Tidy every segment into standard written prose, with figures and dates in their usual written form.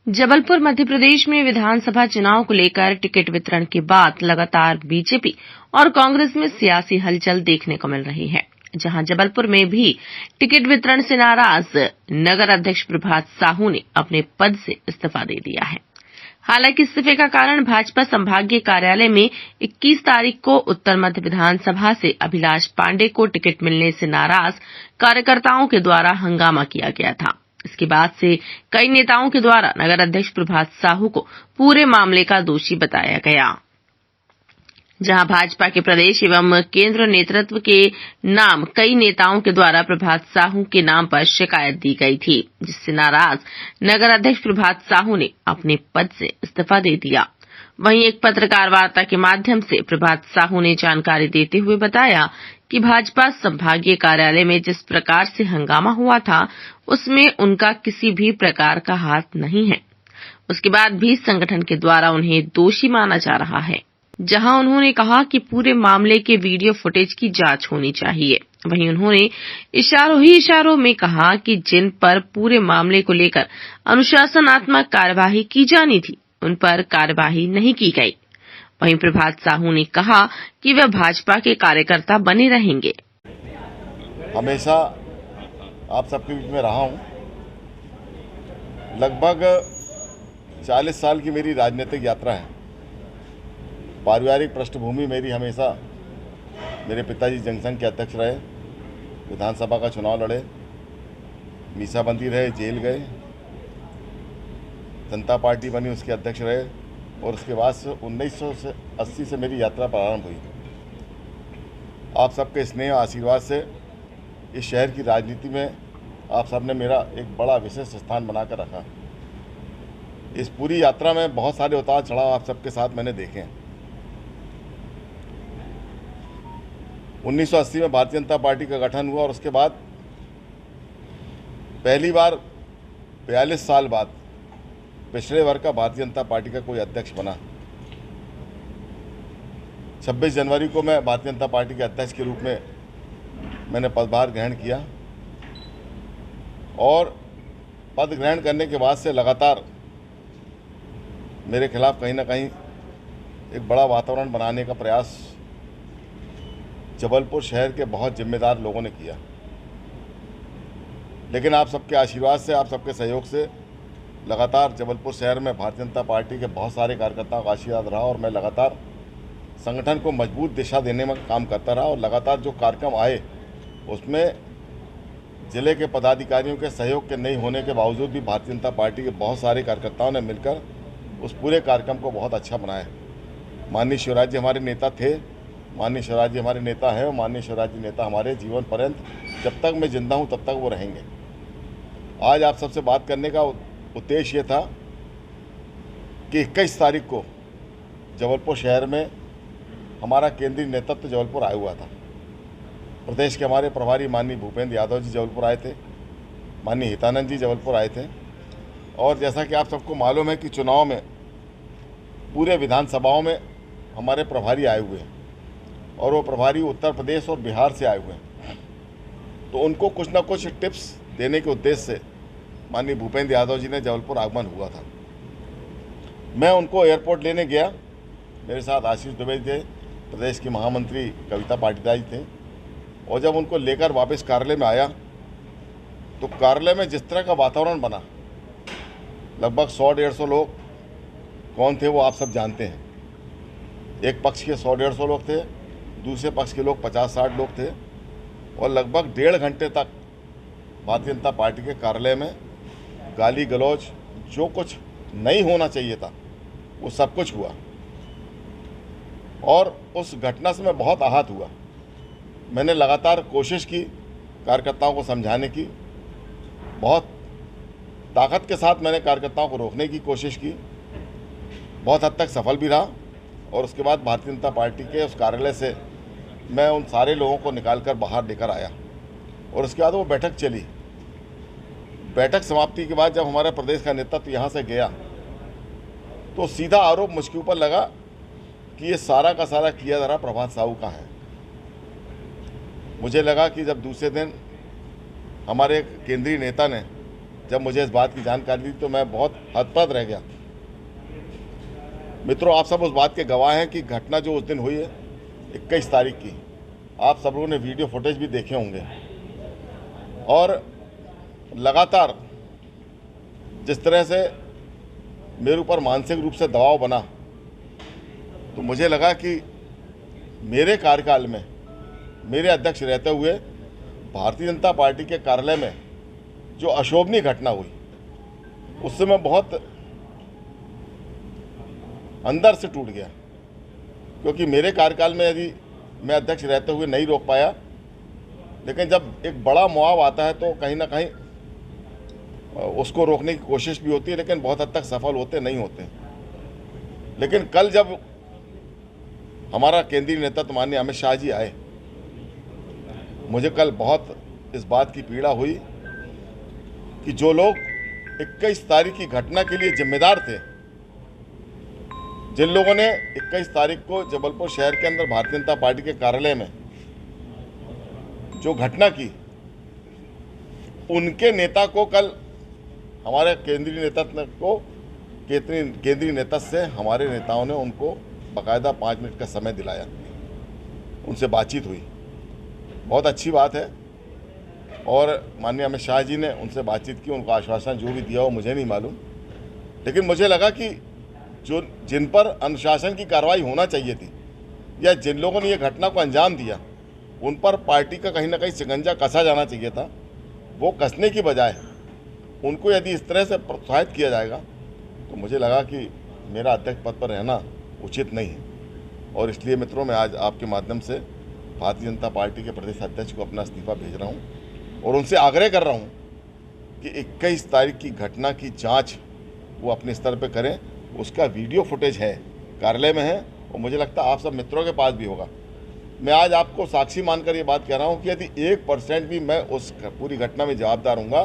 जबलपुर मध्य प्रदेश में विधानसभा चुनाव को लेकर टिकट वितरण के बाद लगातार बीजेपी और कांग्रेस में सियासी हलचल देखने को मिल रही है। जहां जबलपुर में भी टिकट वितरण से नाराज नगर अध्यक्ष प्रभात साहू ने अपने पद से इस्तीफा दे दिया है। हालांकि इस्तीफे का कारण भाजपा संभागीय कार्यालय में 21 तारीख को उत्तर मध्य विधानसभा से अभिलाष पांडे को टिकट मिलने से नाराज कार्यकर्ताओं के द्वारा हंगामा किया गया था। इसके बाद से कई नेताओं के द्वारा नगर अध्यक्ष प्रभात साहू को पूरे मामले का दोषी बताया गया। जहां भाजपा के प्रदेश एवं केंद्र नेतृत्व के नाम कई नेताओं के द्वारा प्रभात साहू के नाम पर शिकायत दी गई थी, जिससे नाराज नगर अध्यक्ष प्रभात साहू ने अपने पद से इस्तीफा दे दिया। वहीं एक पत्रकार वार्ता के माध्यम से प्रभात साहू ने जानकारी देते हुए बताया कि भाजपा संभागीय कार्यालय में जिस प्रकार से हंगामा हुआ था, उसमें उनका किसी भी प्रकार का हाथ नहीं है। उसके बाद भी संगठन के द्वारा उन्हें दोषी माना जा रहा है। जहां उन्होंने कहा कि पूरे मामले के वीडियो फुटेज की जांच होनी चाहिए। वहीं उन्होंने इशारों में कहा कि जिन पर पूरे मामले को लेकर अनुशासनात्मक कार्यवाही की जानी थी, उन पर कार्यवाही नहीं की गई। वहीं प्रभात साहू ने कहा कि वे भाजपा के कार्यकर्ता बने रहेंगे। हमेशा आप सबके बीच में रहा हूं। लगभग 40 साल की मेरी राजनीतिक यात्रा है। पारिवारिक पृष्ठभूमि मेरी हमेशा, मेरे पिताजी जनसंघ के अध्यक्ष रहे, विधानसभा का चुनाव लड़े, मीसाबंदी रहे, जेल गए, जनता पार्टी बनी, उसके अध्यक्ष रहे और उसके बाद से 1980 से मेरी यात्रा प्रारंभ हुई। आप सबके स्नेह और आशीर्वाद से इस शहर की राजनीति में आप सबने मेरा एक बड़ा विशेष स्थान बनाकर रखा। इस पूरी यात्रा में बहुत सारे उतार चढ़ाव आप सबके साथ मैंने देखे हैं। 1980 में भारतीय जनता पार्टी का गठन हुआ और उसके बाद पहली बार 42 साल बाद पिछड़े वर्ग का भारतीय जनता पार्टी का कोई अध्यक्ष बना। 26 जनवरी को मैं भारतीय जनता पार्टी के अध्यक्ष के रूप में मैंने पदभार ग्रहण किया और पद ग्रहण करने के बाद से लगातार मेरे खिलाफ कहीं ना कहीं एक बड़ा वातावरण बनाने का प्रयास जबलपुर शहर के बहुत जिम्मेदार लोगों ने किया। लेकिन आप सबके आशीर्वाद से, आप सबके सहयोग से लगातार जबलपुर शहर में भारतीय जनता पार्टी के बहुत सारे कार्यकर्ताओं का आशीर्वाद रहा और मैं लगातार संगठन को मजबूत दिशा देने में काम करता रहा और लगातार जो कार्यक्रम आए उसमें जिले के पदाधिकारियों के सहयोग के नहीं होने के बावजूद भी भारतीय जनता पार्टी के बहुत सारे कार्यकर्ताओं ने मिलकर उस पूरे कार्यक्रम को बहुत अच्छा बनाया। माननीय शिवराज जी हमारे नेता थे, माननीय शिवराज जी हमारे नेता हैं और माननीय शिवराज जी नेता हमारे जीवन पर्यंत, जब तक मैं जिंदा हूं तब तक वो रहेंगे। आज आप सबसे बात करने का उद्देश्य ये था कि 21 तारीख को जबलपुर शहर में हमारा केंद्रीय नेतृत्व जबलपुर आया हुआ था। प्रदेश के हमारे प्रभारी माननीय भूपेंद्र यादव जी जबलपुर आए थे, माननीय हितानंद जी जबलपुर आए थे और जैसा कि आप सबको मालूम है कि चुनाव में पूरे विधानसभाओं में हमारे प्रभारी आए हुए हैं और वो प्रभारी उत्तर प्रदेश और बिहार से आए हुए हैं, तो उनको कुछ ना कुछ टिप्स देने के उद्देश्य से माननीय भूपेंद्र यादव जी ने जबलपुर आगमन हुआ था। मैं उनको एयरपोर्ट लेने गया। मेरे साथ आशीष दुबे थे, प्रदेश की महामंत्री कविता पाटीदार जी थे और जब उनको लेकर वापस कार्यालय में आया तो कार्यालय में जिस तरह का वातावरण बना, लगभग 100-150 लोग कौन थे वो आप सब जानते हैं। एक पक्ष के 100-150 लोग थे, दूसरे पक्ष के लोग 50-60 लोग थे और लगभग 1.5 घंटे तक भारतीय जनता पार्टी के कार्यालय में गाली गलौज, जो कुछ नहीं होना चाहिए था वो सब कुछ हुआ और उस घटना से मैं बहुत आहत हुआ। मैंने लगातार कोशिश की कार्यकर्ताओं को समझाने की, बहुत ताकत के साथ मैंने कार्यकर्ताओं को रोकने की कोशिश की, बहुत हद तक सफल भी रहा और उसके बाद भारतीय जनता पार्टी के उस कार्यालय से मैं उन सारे लोगों को निकालकर बाहर लेकर आया और उसके बाद वो बैठक चली। बैठक समाप्ति के बाद जब हमारा प्रदेश का नेतृत्व यहाँ से गया तो सीधा आरोप मुझके ऊपर लगा कि ये सारा का सारा किया जा रहा प्रभात साहू का है। मुझे लगा कि जब दूसरे दिन हमारे केंद्रीय नेता ने जब मुझे इस बात की जानकारी दी तो मैं बहुत हतप्रभ रह गया। मित्रों, आप सब उस बात के गवाह हैं कि घटना जो उस दिन हुई है 21 तारीख की, आप सब लोगों ने वीडियो फुटेज भी देखे होंगे। और लगातार जिस तरह से मेरे ऊपर मानसिक रूप से दबाव बना, तो मुझे लगा कि मेरे कार्यकाल में मेरे अध्यक्ष रहते हुए भारतीय जनता पार्टी के कार्यालय में जो अशोभनीय घटना हुई, उससे मैं बहुत अंदर से टूट गया। क्योंकि मेरे कार्यकाल में यदि मैं अध्यक्ष रहते हुए नहीं रोक पाया, लेकिन जब एक बड़ा मुआव आता है तो कहीं ना कहीं उसको रोकने की कोशिश भी होती है, लेकिन बहुत हद तक सफल होते नहीं होते। लेकिन कल जब हमारा केंद्रीय नेतृत्व माननीय अमित शाह जी आए, मुझे कल बहुत इस बात की पीड़ा हुई कि जो लोग 21 तारीख की घटना के लिए जिम्मेदार थे, जिन लोगों ने 21 तारीख को जबलपुर शहर के अंदर भारतीय जनता पार्टी के कार्यालय में जो घटना की, उनके नेता को कल हमारे केंद्रीय नेतृत्व को केंद्रीय नेतृत्व से हमारे नेताओं ने उनको बाकायदा 5 मिनट का समय दिलाया, उनसे बातचीत हुई। बहुत अच्छी बात है। और माननीय अमित शाह जी ने उनसे बातचीत की, उनको आश्वासन जो भी दिया हो मुझे नहीं मालूम, लेकिन मुझे लगा कि जिन पर अनुशासन की कार्रवाई होना चाहिए थी या जिन लोगों ने ये घटना को अंजाम दिया, उन पर पार्टी का कहीं ना कहीं शिकंजा कसा जाना चाहिए था। वो कसने की बजाय उनको यदि इस तरह से प्रोत्साहित किया जाएगा, तो मुझे लगा कि मेरा अध्यक्ष पद पर रहना उचित नहीं है। और इसलिए मित्रों, मैं आज आपके माध्यम से भारतीय जनता पार्टी के प्रदेश अध्यक्ष को अपना इस्तीफा भेज रहा हूं और उनसे आग्रह कर रहा हूं कि 21 तारीख की घटना की जांच वो अपने स्तर पर करें। उसका वीडियो फुटेज है, कार्यालय में है, और मुझे लगता है आप सब मित्रों के पास भी होगा। मैं आज आपको साक्षी मानकर ये बात कह रहा हूं कि यदि 1% भी मैं उस पूरी घटना में जवाबदार हूँगा,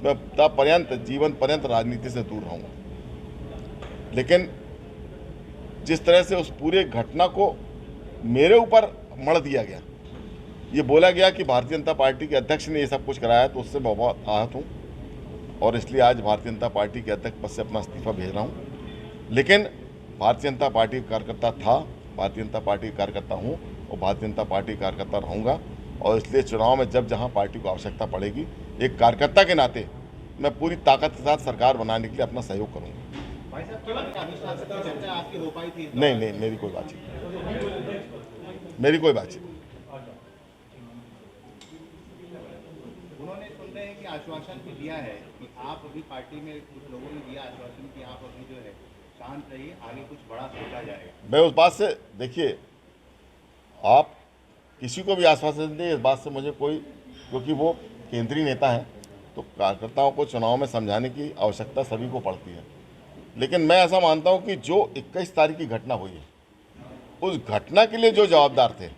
मैं तब पर्यंत जीवन पर्यंत राजनीति से दूर रहूँगा। लेकिन जिस तरह से उस पूरे घटना को मेरे ऊपर मढ़ दिया गया, ये बोला गया कि भारतीय जनता पार्टी के अध्यक्ष ने ये सब कुछ कराया, तो उससे मैं बहुत आहत हूँ और इसलिए आज भारतीय जनता पार्टी के अध्यक्ष पद से अपना इस्तीफा भेज रहा हूँ। लेकिन भारतीय जनता पार्टी का कार्यकर्ता था, भारतीय जनता पार्टी का कार्यकर्ता हूँ और भारतीय जनता पार्टी का कार्यकर्ता रहूँगा। और इसलिए चुनाव में जब जहाँ पार्टी को आवश्यकता पड़ेगी, एक कार्यकर्ता के नाते मैं पूरी ताकत के साथ सरकार बनाने के लिए अपना सहयोग करूँगा। नहीं, मेरी कोई बातचीत उन्होंने सुन रहे हैं कि आश्वासन भी दिया है कि आप अभी पार्टी में कुछ लोगों ने दिया आश्वासन कि आप अभी जो है शांत रहिए, आगे कुछ बड़ा सोचा जाएगा। मैं उस बात से, देखिए, आप किसी को भी आश्वासन दें, इस बात से मुझे कोई, क्योंकि वो केंद्रीय नेता हैं, तो कार्यकर्ताओं को चुनाव में समझाने की आवश्यकता सभी को पड़ती है। लेकिन मैं ऐसा मानता हूं कि जो 21 तारीख की घटना हुई है, उस घटना के लिए जो जवाबदार थे,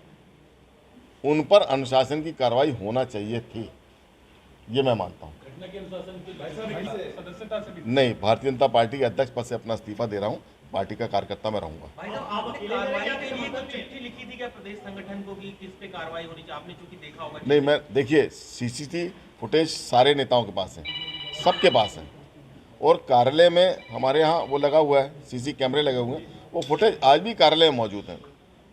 उन पर अनुशासन की कार्रवाई होना चाहिए थी, ये मैं मानता हूं। नहीं, भारतीय जनता पार्टी के अध्यक्ष पद से अपना इस्तीफा दे रहा हूं, पार्टी का कार्यकर्ता मैं रहूंगा। आपने कार्रवाई के लिए कुछ चिट्ठी लिखी थी क्या प्रदेश संगठन को कि किस पे कार्रवाई होनी चाहिए? आपने चूंकि देखा होगा। नहीं, मैं, देखिए, सीसीटीवी फुटेज सारे नेताओं के पास है, सबके पास है, और कार्यालय में हमारे यहाँ वो लगा हुआ है, सीसी कैमरे लगे हुए हैं, वो फुटेज आज भी कार्यालय में मौजूद है।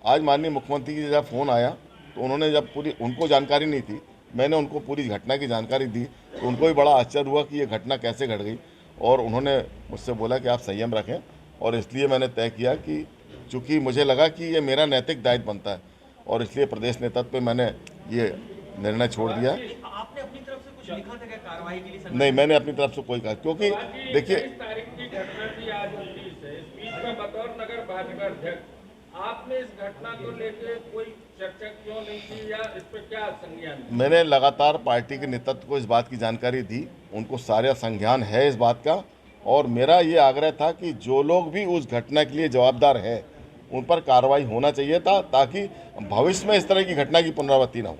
आज माननीय मुख्यमंत्री जी जब फ़ोन आया, तो उन्होंने जब पूरी, उनको जानकारी नहीं थी, मैंने उनको पूरी घटना की जानकारी दी, तो उनको भी बड़ा आश्चर्य हुआ कि ये घटना कैसे घट गई, और उन्होंने मुझसे बोला कि आप संयम रखें। और इसलिए मैंने तय किया कि चूँकि मुझे लगा कि ये मेरा नैतिक दायित्व बनता है, और इसलिए प्रदेश नेतृत्व पे मैंने ये निर्णय छोड़ दिया। आपने अपनी तरफ से कुछ लिखा था क्या कार्रवाई के लिए? नहीं, मैंने अपनी तरफ से कोई कहा, क्योंकि देखिए, तारीख की घटना थी आज 29 है। इस बीच में बतौर नगर भाजपा अध्यक्ष आपने इस घटना को लेकर कोई चर्चा क्यों नहीं की या इस पर क्या संज्ञान? मैंने लगातार पार्टी के नेतृत्व को इस बात की जानकारी दी, उनको सारा संज्ञान है इस बात का, और मेरा ये आग्रह था कि जो लोग भी उस घटना के लिए जवाबदार है, उन पर कार्रवाई होना चाहिए था, ताकि भविष्य में इस तरह की घटना की पुनरावृत्ति ना हो।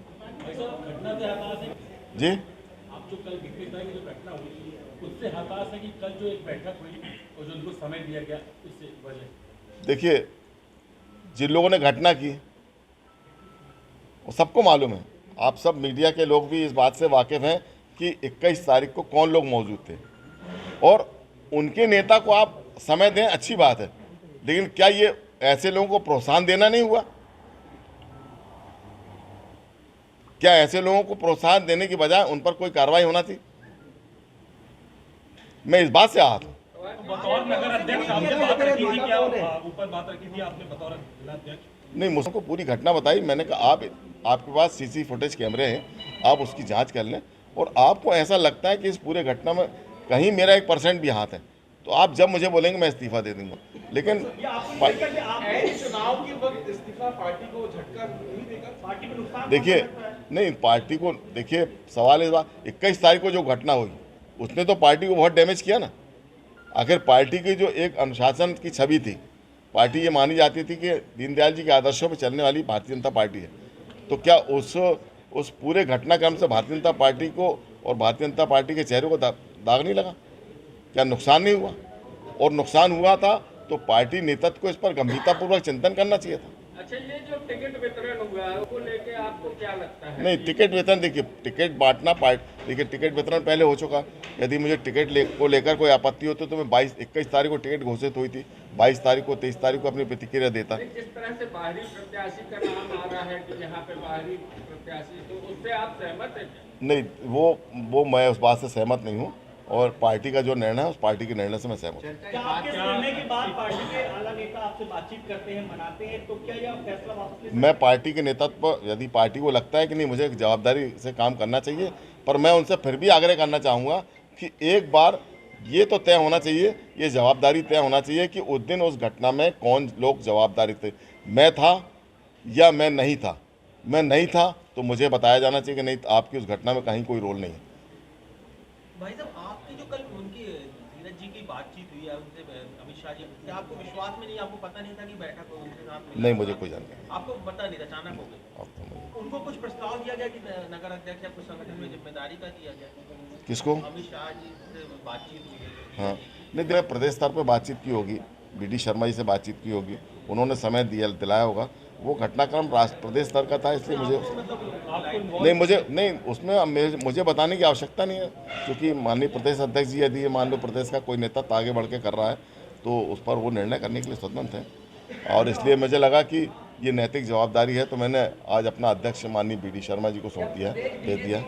जी, आप जो कल 21 तारीख की जो घटना हुई थी, उससे हताश है कि कल जो एक बैठक हुई और जो उनको समय दिया गया, इससे वजह? देखिए, जिन लोगों ने घटना की वो सबको मालूम है, आप सब मीडिया के लोग भी इस बात से वाकिफ़ हैं कि 21 तारीख को कौन लोग मौजूद थे, और उनके नेता को आप समय दें, अच्छी बात है, लेकिन क्या ये ऐसे लोगों को प्रोत्साहन देना नहीं हुआ? क्या ऐसे लोगों को प्रोत्साहन देने की बजाय उन पर कोई कार्रवाई होना थी? मैं इस बात से आहत हूं। बतौर नगर अध्यक्ष आपने बात रखी थी, क्या ऊपर बात रखी थी आपने बतौर जिला अध्यक्ष? नहीं, मुझको पूरी घटना बताई। मैंने कहा आपके पास सीसी फुटेज कैमरे हैं, आप उसकी जांच कर लें, और आपको ऐसा लगता है कि इस पूरे घटना में कहीं मेरा 1% भी हाथ है, तो आप जब मुझे बोलेंगे मैं इस्तीफा दे दूंगा। लेकिन चुनाव के वक्त इस्तीफा पार्टी को झटका नहीं देगा, पार्टी में नुकसान? देखिए, नहीं, पार्टी को देखिए, सवाल इस बात 21 तारीख को जो घटना हुई उसने तो पार्टी को बहुत डैमेज किया ना। आखिर पार्टी की जो एक अनुशासन की छवि थी, पार्टी ये मानी जाती थी कि दीनदयाल जी के आदर्शों पर चलने वाली भारतीय जनता पार्टी है, तो क्या उस पूरे घटनाक्रम से भारतीय जनता पार्टी को और भारतीय जनता पार्टी के चेहरे को दाग नहीं लगा? क्या नुकसान नहीं हुआ? और नुकसान हुआ था तो पार्टी नेतृत्व को इस पर गंभीरतापूर्वक चिंतन करना चाहिए था। अच्छा, ये जो टिकट वितरण हुआ है उसको लेके आपको क्या लगता है? नहीं, टिकट वितरण, देखिए, टिकट बांटना देखिए, टिकट वितरण पहले हो चुका। यदि मुझे टिकट को लेकर कोई आपत्ति होती तो मैं 21 तारीख को टिकट घोषित हुई थी, 22 तारीख को 23 तारीख को अपनी प्रतिक्रिया देता। जिस तरह से बाहरी प्रत्याशी का नाम आ रहा है कि यहाँ पे बाहरी प्रत्याशी, तो उससे आप सहमत हैं? नहीं, वो मैं उस बात से सहमत नहीं हूँ, और पार्टी का जो निर्णय है उस पार्टी के निर्णय से मैं सहमत हूँ। क्या आपके निर्णय के बाद पार्टी के आला नेता आपसे बातचीत करते हैं, मनाते हैं, तो क्या यह फैसला वापस ले? मैं पार्टी के नेतृत्व, यदि पार्टी को लगता है कि नहीं मुझे एक जवाबदारी से काम करना चाहिए, पर मैं उनसे फिर भी आग्रह करना चाहूँगा कि एक बार ये तो तय होना चाहिए, ये जवाबदारी तय होना चाहिए कि उस दिन उस घटना में कौन लोग जवाबदारी थे। मैं था या मैं नहीं था? मैं नहीं था तो मुझे बताया जाना चाहिए कि नहीं, आपकी उस घटना में कहीं कोई रोल नहीं है। भाई साहब, आपकी जो कल उनकी धीरज जी की बातचीत हुई है उनसे, अमित शाह जी से, आपको विश्वास में नहीं, आपको पता नहीं था कि बैठक हो उनके साथ? नहीं, मुझे कोई जानकारी आपको पता नहीं था, अचानक हो गई? उनको कुछ प्रस्ताव दिया गया कि नगर अध्यक्ष या कुछ संगठन में जिम्मेदारी का दिया गया? किसको? अमित शाह जी से बातचीत हुई है? हाँ, नहीं, देखिए, प्रदेश स्तर पर बातचीत की होगी, BD शर्मा जी से बातचीत की होगी, उन्होंने समय दिलाया होगा। वो घटनाक्रम प्रदेश स्तर का था, इसलिए मुझे बताने की आवश्यकता नहीं है, क्योंकि माननीय प्रदेश अध्यक्ष जी यदि मान लो प्रदेश का कोई नेता आगे बढ़ के कर रहा है तो उस पर वो निर्णय करने के लिए स्वतंत्र है, और इसलिए मुझे लगा कि ये नैतिक जवाबदारी है, तो मैंने आज अपना अध्यक्ष माननीय BD शर्मा जी को सौंप दिया, दे दिया।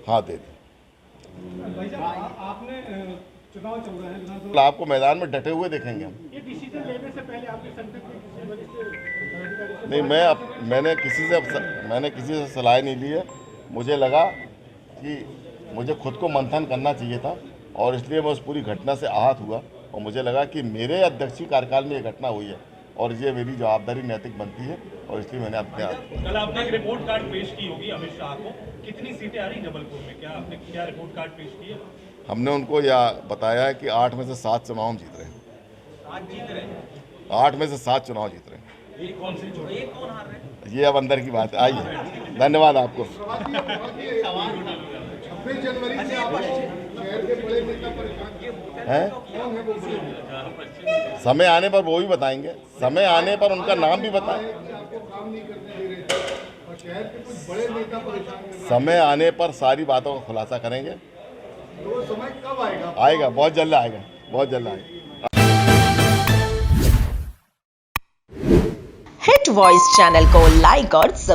हाँ, दे दी। चुनाव चल रहा है, आपको मैदान में डटे हुए देखेंगे हम। ये डिसीजन लेने से पहले आपके संगठन में किसी वजह से नहीं, मैंने किसी से सलाह नहीं ली है। मुझे लगा कि मुझे खुद को मंथन करना चाहिए था, और इसलिए मैं उस पूरी घटना से आहत हुआ, और मुझे लगा कि मेरे अध्यक्षीय कार्यकाल में ये घटना हुई है और ये मेरी जवाबदारी नैतिक बनती है, और इसलिए मैंने अपने आप। कल आपने एक रिपोर्ट कार्ड पेश की होगी अमित शाह को, कितनी सीटें आ रही जबलपुर में, क्या आपने रिपोर्ट कार्ड पेश की है? हमने उनको यह बताया है कि 8 में से 7 चुनाव हम जीत रहे हैं। 7 जीत रहे हैं? 8 में से 7 चुनाव जीत रहे हैं। एक कौन सी छोड़, एक कौन हार रहे हैं? ये अब अंदर की बात है। आइए, धन्यवाद आपको। 26 जनवरी से आप शहर के बड़े नेता परेशान हैं? समय आने पर वो भी बताएंगे, समय आने पर उनका नाम भी बताएं। आपको काम नहीं करने दे रहे थे और शहर के कुछ बड़े नेता परेशान कर रहे हैं। समय आने पर सारी बातों का खुलासा करेंगे। तो समय कब आएगा? आएगा, बहुत जल्द आएगा, बहुत जल्द आएगा। हिट वॉइस चैनल को लाइक और